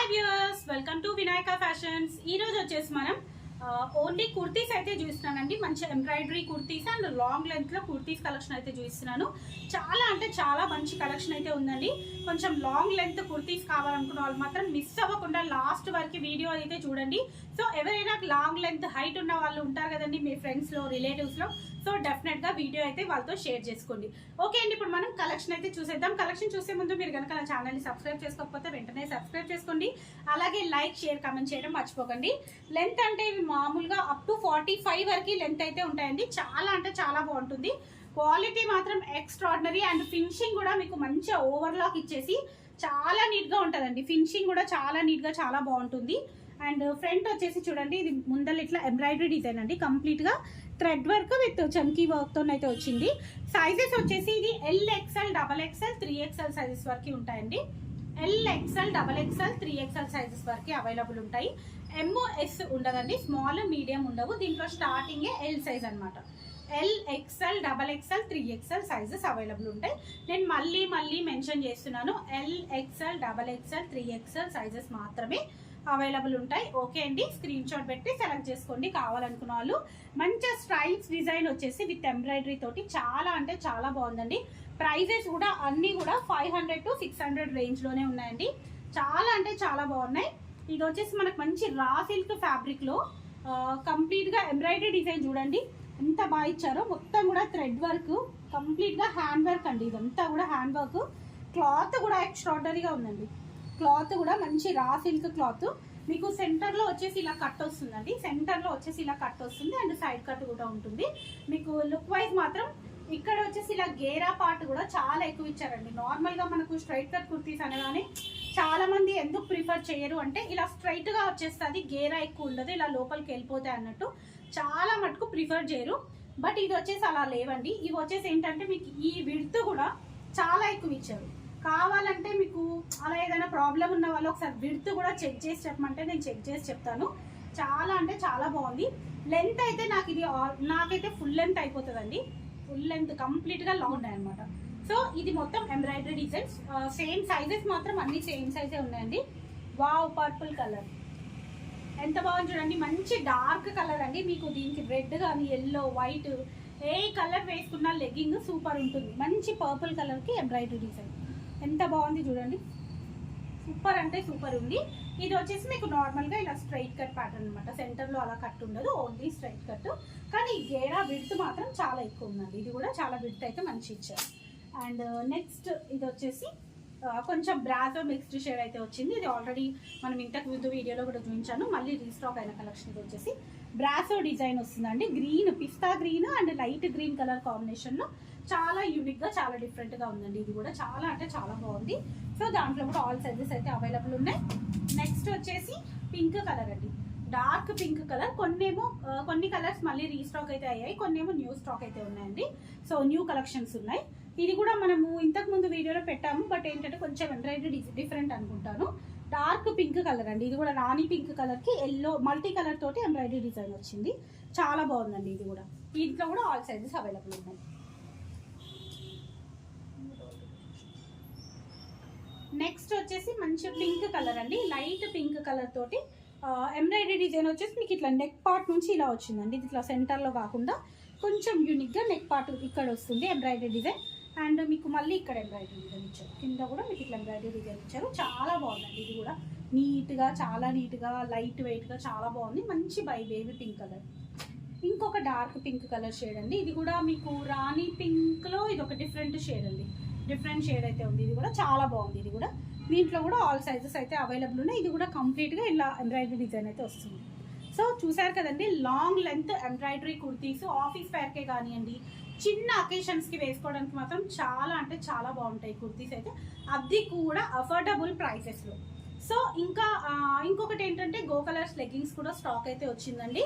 Hi viewers, welcome to Vinayaka fashions. ఈ రోజు వచ్చేసి మనం ఓన్లీ కుర్తీస్ అయితే చూస్తున్నానండి. మంచి embroidery kurtis and long length లో కుర్తీస్ కలెక్షన్ అయితే చూస్తున్నాను. చాలా అంటే చాలా మంచి కలెక్షన్ అయితే ఉందండి. కొంచెం లాంగ్ లెంత్ కుర్తీస్ కావాలనుకున్న వాళ్ళు మాత్రం మిస్ అవ్వకుండా లాస్ట్ వరకు వీడియో అయితే చూడండి. సో ఎవరైనా లాంగ్ లెంత్ హైట్ ఉన్న వాళ్ళు ఉంటారు కదండి మీ ఫ్రెండ్స్ లో, రిలేటివ్స్ లో, సో డెఫినెట్ గా వీడియో అయితే వాళ్ళతో షేర్ చేసుకోండి. ఓకే అండి, ఇప్పుడు మనం కలెక్షన్ అయితే చూసేద్దాం. కలెక్షన్ చూసే ముందు మీరు కనుక నా ఛానల్ ని సబ్స్క్రైబ్ చేసుకోకపోతే వెంటనే సబ్స్క్రైబ్ చేసుకోండి. అలాగే లైక్, షేర్, కమెంట్ చేయడం మర్చిపోకండి. లెంత్ అంటే ఇవి మామూలుగా అప్ టు 45 వరకు లెంత్ అయితే ఉంటాయండి. చాలా అంటే చాలా బాగుంటుంది. క్వాలిటీ మాత్రం ఎక్స్ట్రాడినరీ అండ్ ఫినిషింగ్ కూడా మీకు మంచిగా ఓవర్లాక్ ఇచ్చేసి చాలా నీట్ గా ఉంటుందండి. ఫినిషింగ్ కూడా చాలా నీట్ గా చాలా బాగుంటుంది. అండ్ ఫ్రంట్ వచ్చేసి చూడండి, ఇది ముందర ఇట్లా ఎంబ్రాయిడరీ డిజైన్ అండి. కంప్లీట్ గా థ్రెడ్ వర్క్ విత్ చమ్కీ వర్క్ తో అయితే వచ్చింది. సైజెస్ వచ్చేసి ఇది LXL, XXL, 3XL సైజెస్ వరకు ఉంటాయండి. LXL, XXL, 3XL సైజెస్ వరకు అవైలబుల్ ఉంటాయి. MOS ఉండదండి, స్మాల్ మీడియం ఉండవు. దీంట్లో స్టార్టింగే L సైజ్ అనమాట. LXL, XXL, 3XL sizes available ఉంటాయి. నేను మళ్ళీ మెన్షన్ చేస్తున్నాను, LXL, XXL, 3XL సైజెస్ మాత్రమే అవైలబుల్ ఉంటాయి. ఓకే అండి, స్క్రీన్ షాట్ పెట్టి సెలెక్ట్ చేసుకోండి కావాలనుకున్న వాళ్ళు. మంచి స్ట్రైప్స్ డిజైన్ వచ్చేసి విత్ ఎంబ్రాయిడరీ తోటి చాలా అంటే చాలా బాగుందండి. ప్రైజెస్ కూడా అన్ని కూడా 500 to 600 రేంజ్ లోనే ఉన్నాయండి. చాలా అంటే చాలా బాగున్నాయి. ఇది వచ్చేసి మనకు మంచి రా సిల్క్ ఫ్యాబ్రిక్ లో కంప్లీట్ గా ఎంబ్రాయిడరీ డిజైన్ చూడండి ఎంత బాగా ఇచ్చారో. మొత్తం కూడా థ్రెడ్ వర్క్, కంప్లీట్ గా హ్యాండ్ వర్క్ అండి. ఇదంతా కూడా హ్యాండ్ వర్క్. క్లాత్ కూడా ఎక్స్ట్రాడనరీగా ఉందండి. క్లాత్ కూడా మంచి రా సిల్క్ క్లాత్. మీకు సెంటర్ లో వచ్చేసి ఇలా కట్ వస్తుందండి. సెంటర్ లో వచ్చేసి ఇలా కట్ వస్తుంది అండ్ సైడ్ కట్ కూడా ఉంటుంది. మీకు లుక్ వైజ్ మాత్రం ఇక్కడ వచ్చేసి ఇలా గేరా పార్ట్ కూడా చాలా ఎక్కువ ఇచ్చారండి. నార్మల్ గా మనకు స్ట్రైట్ కట్ కుర్తీస్ అనగానే చాలా మంది ఎందుకు ప్రిఫర్ చేయరు అంటే ఇలా స్ట్రైట్ గా వచ్చేస్తుంది, గేరా ఎక్కువ ఉండదు, ఇలా లోపలికి వెళ్ళిపోతాయి అన్నట్టు చాలా మటుకు ప్రిఫర్ చేయరు. బట్ ఇది వచ్చేసి అలా లేవండి. ఇవి వచ్చేసి ఏంటంటే మీకు ఈ విడ్త్ కూడా చాలా ఎక్కువ ఇచ్చారు. కావాలంటే మీకు అలా ఏదైనా ప్రాబ్లం ఉన్న వాళ్ళు ఒకసారి విడ్త్ కూడా చెక్ చేసి చెప్పమంటే నేను చెక్ చేసి చెప్తాను. చాలా అంటే చాలా బాగుంది. లెంత్ అయితే నాకైతే ఫుల్ లెంత్ అయిపోతుందండి. ఫుల్ లెంత్ కంప్లీట్ గా లాంగ్ ఉన్నాయి అనమాట. సో ఇది మొత్తం ఎంబ్రాయిడరీ డిజైన్స్. సేమ్ సైజెస్ మాత్రం అన్ని సేమ్ సైజే ఉన్నాయండి. వావ్, పర్పుల్ కలర్ ఎంత బాగుంది చూడండి. మంచి డార్క్ కలర్ అండి. మీకు దీనికి రెడ్ కానీ ఎల్లో, వైట్ ఏ కలర్ వేసుకున్నా లెగ్గింగ్ సూపర్ ఉంటుంది. మంచి పర్పుల్ కలర్ కి ఎంబ్రాయిడరీ డిజైన్ ఎంత బాగుంది చూడండి. సూపర్ అంటే సూపర్ ఉంది. ఇది వచ్చేసి మీకు నార్మల్ గా ఇలా స్ట్రైట్ కట్ ప్యాటర్న్ అనమాట. సెంటర్ లో అలా కట్ ఉండదు, ఓన్లీ స్ట్రైట్ కట్. కానీ గేరా విడ్త్ మాత్రం చాలా ఎక్కువ ఉందండి. ఇది కూడా చాలా విడ్త్ అయితే మంచి ఇచ్చారు. అండ్ నెక్స్ట్ ఇది వచ్చేసి కొంచెం బ్రాజో మిక్స్డ్ షేడ్ అయితే వచ్చింది. ఇది ఆల్రెడీ మనం ఇంతకు ముందు వీడియోలో కూడా చూపించాను. మళ్ళీ రీస్టాక్ అయిన కలెక్షన్ ఇది వచ్చేసి బ్రాసో డిజైన్ వస్తుందండి. Green, pista green and light green colour combination లో చాలా యూనిక్ గా చాలా డిఫరెంట్ గా ఉందండి. ఇది కూడా చాలా అంటే చాలా బాగుంది. సో దాంట్లో కూడా ఆల్ సైజెస్ అయితే అవైలబుల్ ఉన్నాయి. నెక్స్ట్ వచ్చేసి పింక్ కలర్ అండి, డార్క్ పింక్ కలర్. కొన్ని కలర్స్ మళ్ళీ రీస్టాక్ అయితే అయ్యాయి, కొన్నేమో న్యూ స్టాక్ అయితే ఉన్నాయండి. సో న్యూ కలెక్షన్స్ ఉన్నాయి. ఇది కూడా మనము ఇంతకు ముందు వీడియోలో పెట్టాము, బట్ ఏంటంటే కొంచెం ఎంబ్రాయిడరీ డిఫరెంట్ అనుకుంటాను. డార్క్ పింక్ కలర్ అండి. ఇది కూడా రాణి పింక్ కలర్ కి ఎల్లో మల్టీ కలర్ తోటి ఎంబ్రాయిడరీ డిజైన్ వచ్చింది. చాలా బాగుందండి. ఇది కూడా దీంట్లో కూడా ఆల్ సైజెస్ అవైలబుల్ ఉన్నాయి. నెక్స్ట్ వచ్చేసి మంచి పింక్ కలర్ అండి. లైట్ పింక్ కలర్ తోటి ఎంబ్రాయిడరీ డిజైన్ వచ్చేసి మీకు ఇట్లా నెక్ పార్ట్ నుంచి ఇలా వచ్చిందండి. ఇది ఇట్లా సెంటర్లో కాకుండా కొంచెం యూనిక్గా నెక్ పార్ట్ ఇక్కడ వస్తుంది ఎంబ్రాయిడరీ డిజైన్. అండ్ మీకు మళ్ళీ ఇక్కడ ఎంబ్రాయిడరీ డిజైన్ ఇచ్చారు. కింద కూడా మీకు ఇట్లా ఎంబ్రాయిడరీ డిజైన్ ఇచ్చారు. చాలా బాగుందండి. ఇది కూడా నీట్గా, చాలా నీట్గా, లైట్ వెయిట్గా చాలా బాగుంది. మంచి బేబీ పింక్ కలర్. ఇంకొక డార్క్ పింక్ కలర్ షేడ్ అండి. ఇది కూడా మీకు రాణి పింక్లో ఇది ఒక డిఫరెంట్ షేడ్ అండి. డిఫరెంట్ షేడ్ అయితే ఉంది. ఇది కూడా చాలా బాగుంది. ఇది కూడా దీంట్లో కూడా ఆల్ సైజెస్ అయితే అవైలబుల్ ఉన్నాయి. ఇది కూడా కంప్లీట్గా ఇలా ఎంబ్రాయిడరీ డిజైన్ అయితే వస్తుంది. సో చూసారు కదండి, long length embroidery kurtis office వేర్కే కానివ్వండి, చిన్న అకేషన్స్కి వేసుకోవడానికి మాత్రం చాలా అంటే చాలా బాగుంటాయి కుర్తీస్ అయితే. అది కూడా అఫోర్డబుల్ ప్రైసెస్లో. సో ఇంకొకటి ఏంటంటే గో కలర్స్ లెగ్గింగ్స్ కూడా స్టాక్ అయితే వచ్చిందండి.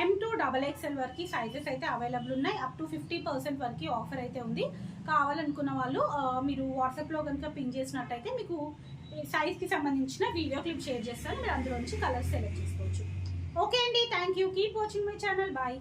M to XXL వరకు సైజెస్ అయితే అవైలబుల్ ఉన్నాయి. అప్ టు 50% వరకు ఆఫర్ అయితే ఉంది. కావాలనుకున్న వాళ్ళు మీరు వాట్సాప్లో కనుక పింక్ చేసినట్టయితే మీకు సైజ్కి సంబంధించిన వీడియో క్లిప్ షేర్ చేస్తాను. మీరు అందులో నుంచి కలర్స్ సెలెక్ట్ చేసుకోవచ్చు. ఓకే అండి, thank you. Keep watching my channel. Bye.